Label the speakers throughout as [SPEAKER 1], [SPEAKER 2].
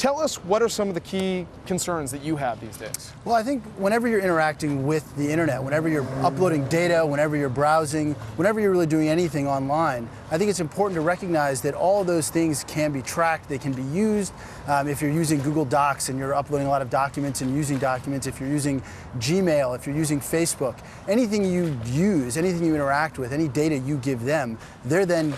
[SPEAKER 1] Tell us, what are some of the key concerns that you have these days?
[SPEAKER 2] Well, I think whenever you're interacting with the internet, whenever you're uploading data, whenever you're browsing, whenever you're really doing anything online, I think it's important to recognize that all of those things can be tracked, they can be used. If you're using Google Docs and you're uploading a lot of documents and using documents, if you're using Gmail, if you're using Facebook, anything you use, anything you interact with, any data you give them, they're then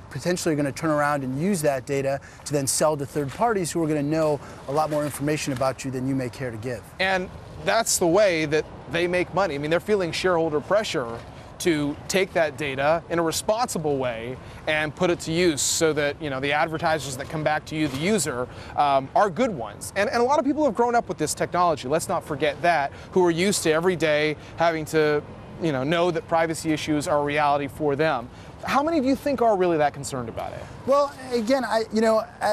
[SPEAKER 2] potentially going to turn around and use that data to then sell to third parties who are going to know a lot more information about you than you may care to give. And
[SPEAKER 1] that's the way that they make money. I mean, they're feeling shareholder pressure to take that data in a responsible way and put it to use so that the advertisers that come back to you, the user, are good ones. And a lot of people have grown up with this technology. Let's not forget that, who are used to every day having to know that privacy issues are a reality for them. How many of you think are really that concerned about it?
[SPEAKER 2] Well, again, I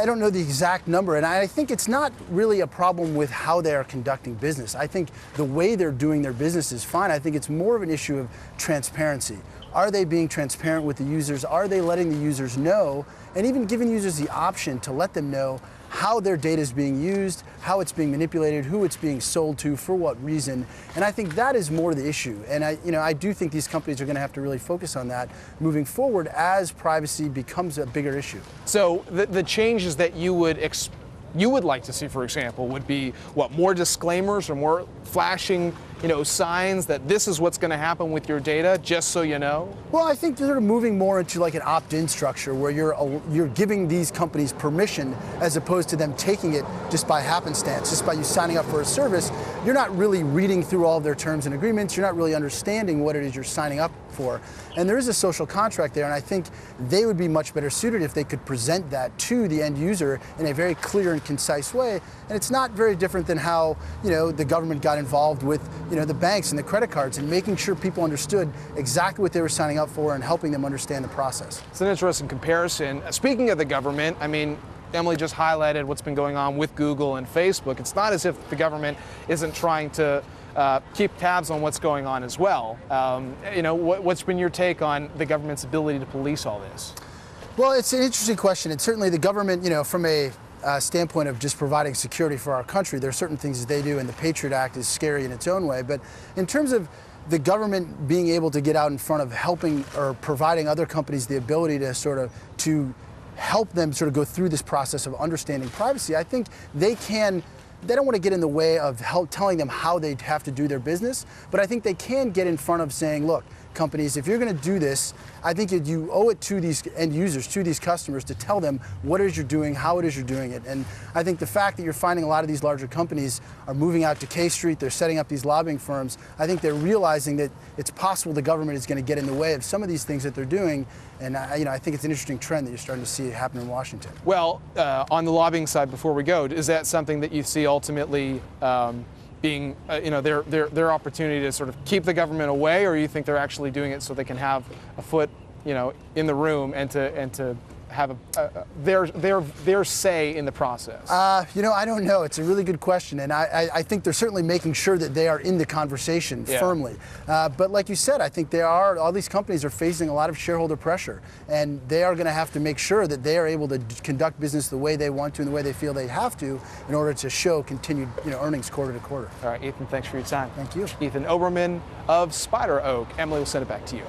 [SPEAKER 2] don't know the exact number, and I think it's not really a problem with how they are conducting business. I think the way they're doing their business is fine. I think it's more of an issue of transparency. Are they being transparent with the users? Are they letting the users know, and even giving users the option to let them know how their data is being used, how it's being manipulated, who it's being sold to, for what reason? And I think that is more the issue. And I do think these companies are going to have to really focus on that moving forward as privacy becomes a bigger issue.
[SPEAKER 1] So the changes that you would like to see, for example, would be what, more disclaimers or more flashing signs that this is what's going to happen with your data, just so you know?
[SPEAKER 2] Well, I think they're moving more into like an opt-in structure where you're giving these companies permission as opposed to them taking it just by happenstance, just by you signing up for a service. You're not really reading through all of their terms and agreements. You're not really understanding what it is you're signing up for. And there is a social contract there, and I think they would be much better suited if they could present that to the end user in a very clear and concise way. And it's not very different than how the government got involved with the banks and the credit cards, and making sure people understood exactly what they were signing up for and helping them understand the process.
[SPEAKER 1] It's an interesting comparison. Speaking of the government, I mean, Emily just highlighted what's been going on with Google and Facebook. It's not as if the government isn't trying to keep tabs on what's going on as well. What's been your take on the government's ability to police all this?
[SPEAKER 2] Well, it's an interesting question, and certainly the government, from a standpoint of just providing security for our country, there are certain things that they do, and the Patriot Act is scary in its own way. But in terms of the government being able to get out in front of helping or providing other companies the ability to help them go through this process of understanding privacy, I think they don't want to get in the way of telling them how they have to do their business, but I think they can get in front of saying, look, companies, if you're going to do this, I think you owe it to these end users, to these customers, to tell them what it is you're doing, how it is you're doing it. And I think the fact that you're finding a lot of these larger companies are moving out to K Street, they're setting up these lobbying firms, I think they're realizing that it's possible the government is going to get in the way of some of these things that they're doing. And I think it's an interesting trend that you're starting to see happen in Washington.
[SPEAKER 1] Well, on the lobbying side, before we go, is that something that you see ultimately being their opportunity to sort of keep the government away, or you think they're actually doing it so they can have a foot in the room and to have their say in the process?
[SPEAKER 2] I don't know. It's a really good question, and I think they're certainly making sure that they are in the conversation firmly. But like you said, I think all these companies are facing a lot of shareholder pressure, and they are going to have to make sure that they are able to conduct business the way they want to and the way they feel they have to in order to show continued earnings quarter to quarter.
[SPEAKER 1] All right, Ethan, thanks for your time.
[SPEAKER 2] Thank you.
[SPEAKER 1] Ethan Oberman of SpiderOak. Emily, will send it back to you.